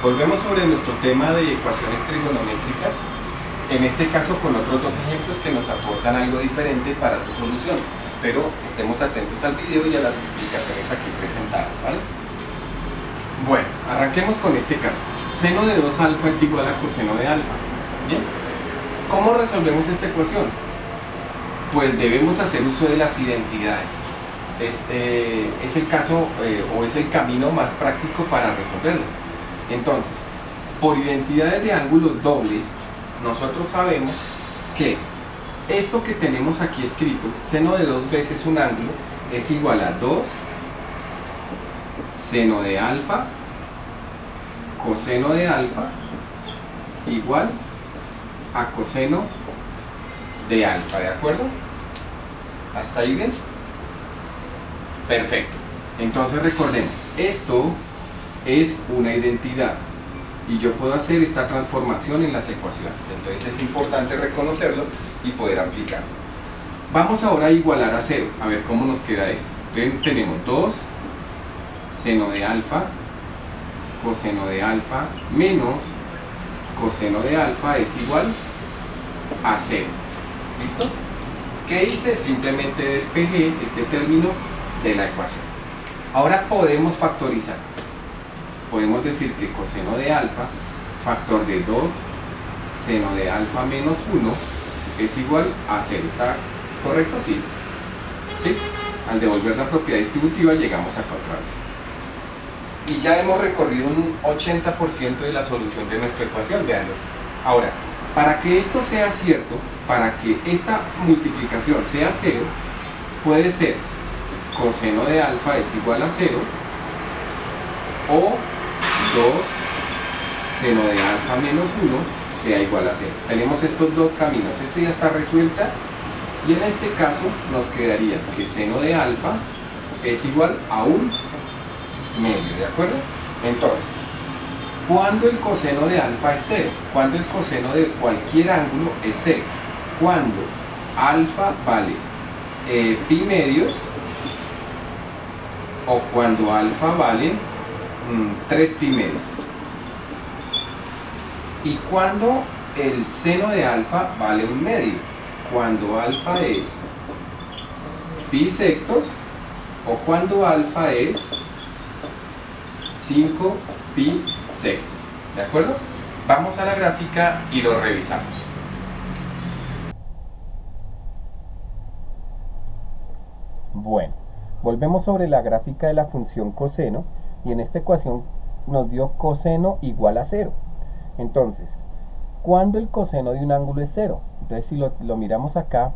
Volvemos sobre nuestro tema de ecuaciones trigonométricas, en este caso con otros dos ejemplos que nos aportan algo diferente para su solución. Espero estemos atentos al video y a las explicaciones aquí presentadas, ¿vale? Bueno, arranquemos con este caso. Seno de 2 alfa es igual a coseno de alfa. ¿Bien? ¿Cómo resolvemos esta ecuación? Pues debemos hacer uso de las identidades. Es el caso o es el camino más práctico para resolverla. Entonces, por identidades de ángulos dobles, nosotros sabemos que esto que tenemos aquí escrito, seno de 2 veces un ángulo, es igual a 2 seno de alfa coseno de alfa igual a coseno de alfa, ¿de acuerdo? ¿Hasta ahí bien? Perfecto. Entonces recordemos, esto es una identidad y yo puedo hacer esta transformación en las ecuaciones. Entonces es importante reconocerlo y poder aplicarlo. Vamos ahora a igualar a 0, a ver cómo nos queda esto. Entonces tenemos 2 seno de alfa coseno de alfa menos coseno de alfa es igual a 0. ¿Listo? ¿Qué hice? Simplemente despejé este término de la ecuación. Ahora podemos factorizar. Podemos decir que coseno de alfa, factor de 2 seno de alfa menos 1 es igual a 0. ¿Es correcto? Sí. ¿Sí? Al devolver la propiedad distributiva llegamos acá otra vez. Y ya hemos recorrido un 80% de la solución de nuestra ecuación, veanlo. Ahora, para que esto sea cierto, para que esta multiplicación sea 0, puede ser coseno de alfa es igual a 0 o 2 seno de alfa menos 1 sea igual a 0. Tenemos estos dos caminos, este ya está resuelta y en este caso nos quedaría que seno de alfa es igual a un medio, ¿de acuerdo? Entonces, ¿cuándo el coseno de alfa es 0? Cuando el coseno de cualquier ángulo es 0. Cuando alfa vale pi medios o cuando alfa vale 3 pi medios. Y cuando el seno de alfa vale un medio. Cuando alfa es pi sextos o cuando alfa es 5 pi sextos. ¿De acuerdo? Vamos a la gráfica y lo revisamos. Bueno, volvemos sobre la gráfica de la función coseno y en esta ecuación nos dio coseno igual a 0. Entonces, ¿cuándo el coseno de un ángulo es 0? Entonces, si lo miramos acá,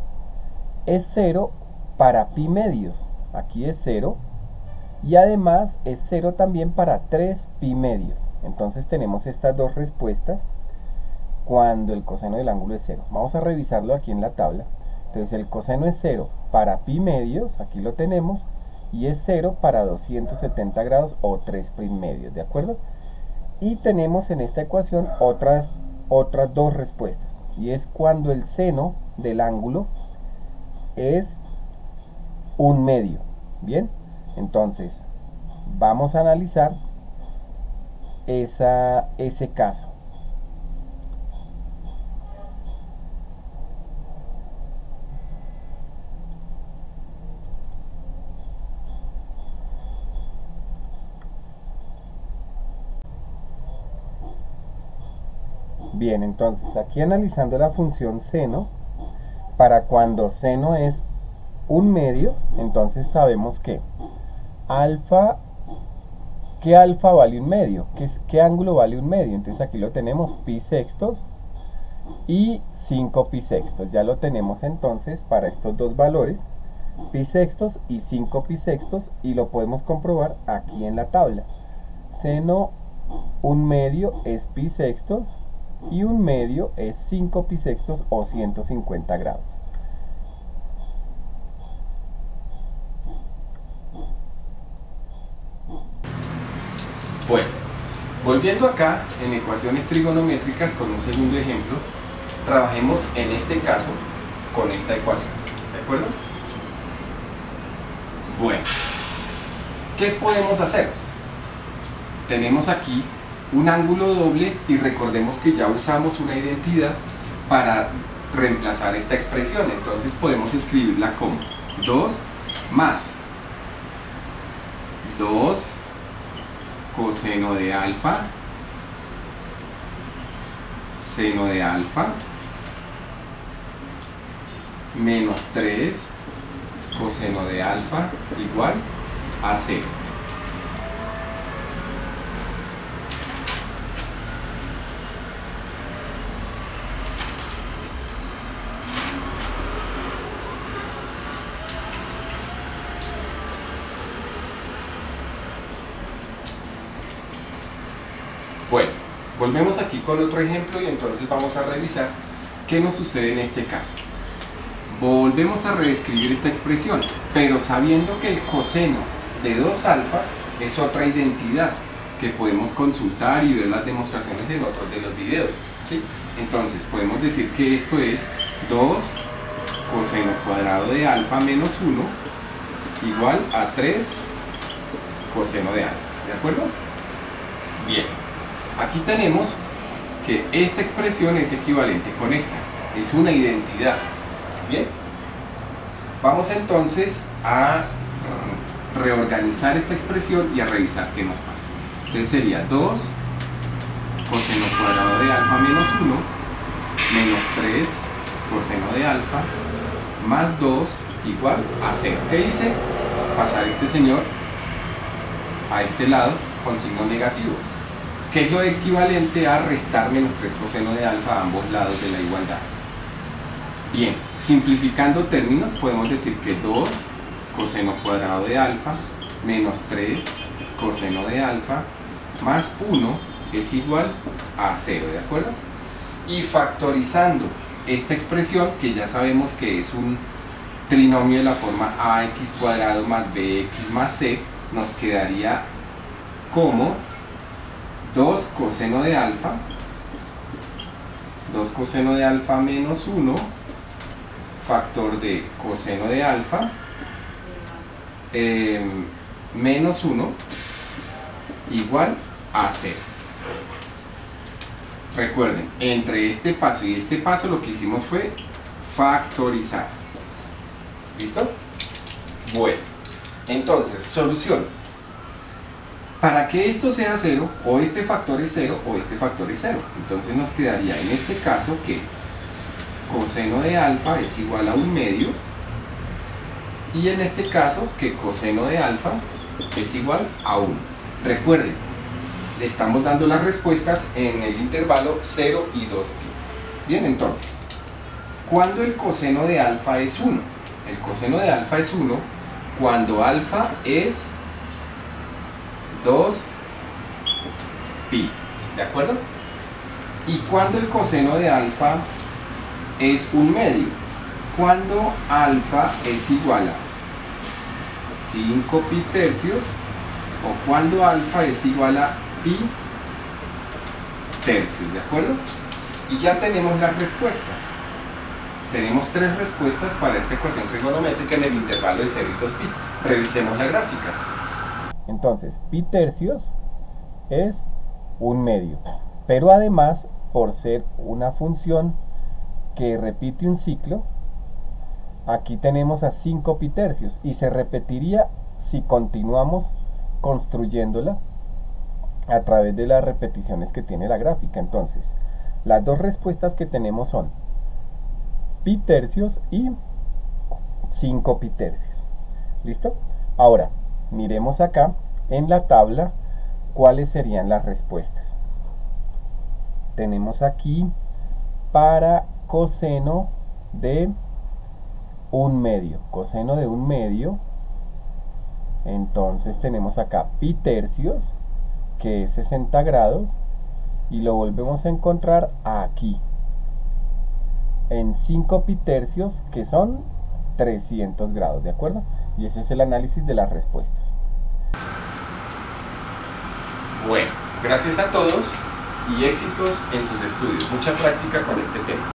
es 0 para pi medios. Aquí es 0. Y además es 0 también para 3 pi medios. Entonces tenemos estas dos respuestas cuando el coseno del ángulo es 0. Vamos a revisarlo aquí en la tabla. Entonces el coseno es 0 para pi medios, aquí lo tenemos, y es 0 para 270 grados o 3 pi medios, ¿de acuerdo? Y tenemos en esta ecuación otras dos respuestas. Y es cuando el seno del ángulo es un medio. Bien. Entonces, vamos a analizar ese caso. Bien, entonces, aquí analizando la función seno, para cuando seno es un medio, entonces sabemos que ¿qué alfa vale un medio? ¿Qué ángulo vale un medio? Entonces aquí lo tenemos, pi sextos y 5 pi sextos. Ya lo tenemos entonces para estos dos valores, pi sextos y 5 pi sextos, y lo podemos comprobar aquí en la tabla. Seno un medio es pi sextos y un medio es 5 pi sextos o 150 grados. Bueno, volviendo acá en ecuaciones trigonométricas con un segundo ejemplo, trabajemos en este caso con esta ecuación, ¿de acuerdo? Bueno, ¿qué podemos hacer? Tenemos aquí un ángulo doble y recordemos que ya usamos una identidad para reemplazar esta expresión, entonces podemos escribirla como 2 más 2 coseno de alfa seno de alfa menos 3 coseno de alfa igual a 0. Bueno, volvemos aquí con otro ejemplo y entonces vamos a revisar qué nos sucede en este caso. Volvemos a reescribir esta expresión, pero sabiendo que el coseno de 2 alfa es otra identidad que podemos consultar y ver las demostraciones en otros de los videos, ¿sí? Entonces podemos decir que esto es 2 coseno cuadrado de alfa menos 1 igual a 3 coseno de alfa, ¿de acuerdo? Bien. Aquí tenemos que esta expresión es equivalente con esta, es una identidad. Bien, vamos entonces a reorganizar esta expresión y a revisar qué nos pasa. Entonces sería 2 coseno cuadrado de alfa menos 1 menos 3 coseno de alfa más 2 igual a 0. ¿Qué hice? Pasar este señor a este lado con signo negativo, que es lo equivalente a restar menos 3 coseno de alfa a ambos lados de la igualdad. Bien, simplificando términos podemos decir que 2 coseno cuadrado de alfa menos 3 coseno de alfa más 1 es igual a 0, ¿de acuerdo? Y factorizando esta expresión, que ya sabemos que es un trinomio de la forma ax cuadrado más bx más c, nos quedaría como 2 coseno de alfa menos 1 factor de coseno de alfa menos 1 igual a 0. Recuerden, entre este paso y este paso lo que hicimos fue factorizar. ¿Listo? Bueno, entonces, solución. Para que esto sea 0, o este factor es 0 o este factor es 0. Entonces nos quedaría en este caso que coseno de alfa es igual a 1/2, y en este caso que coseno de alfa es igual a 1. Recuerden, le estamos dando las respuestas en el intervalo 0 y 2pi. Bien, entonces, ¿cuándo el coseno de alfa es 1? El coseno de alfa es 1 cuando alfa es 2pi, ¿de acuerdo? ¿Y cuando el coseno de alfa es 1/2? Cuando alfa es igual a 5pi tercios o cuando alfa es igual a pi tercios, ¿de acuerdo? Y ya tenemos las respuestas. Tenemos 3 respuestas para esta ecuación trigonométrica en el intervalo de 0 y 2pi. Revisemos la gráfica. Entonces, pi tercios es 1/2, pero además, por ser una función que repite un ciclo, aquí tenemos a 5pi tercios y se repetiría si continuamos construyéndola a través de las repeticiones que tiene la gráfica. Entonces, las dos respuestas que tenemos son pi tercios y 5pi tercios. ¿Listo? Ahora, miremos acá en la tabla cuáles serían las respuestas. Tenemos aquí para coseno de 1/2. Coseno de 1/2. Entonces tenemos acá pi tercios, que es 60 grados, y lo volvemos a encontrar aquí en 5pi tercios, que son 300 grados, ¿de acuerdo? Y ese es el análisis de las respuestas. Bueno, gracias a todos y éxitos en sus estudios. Mucha práctica con este tema.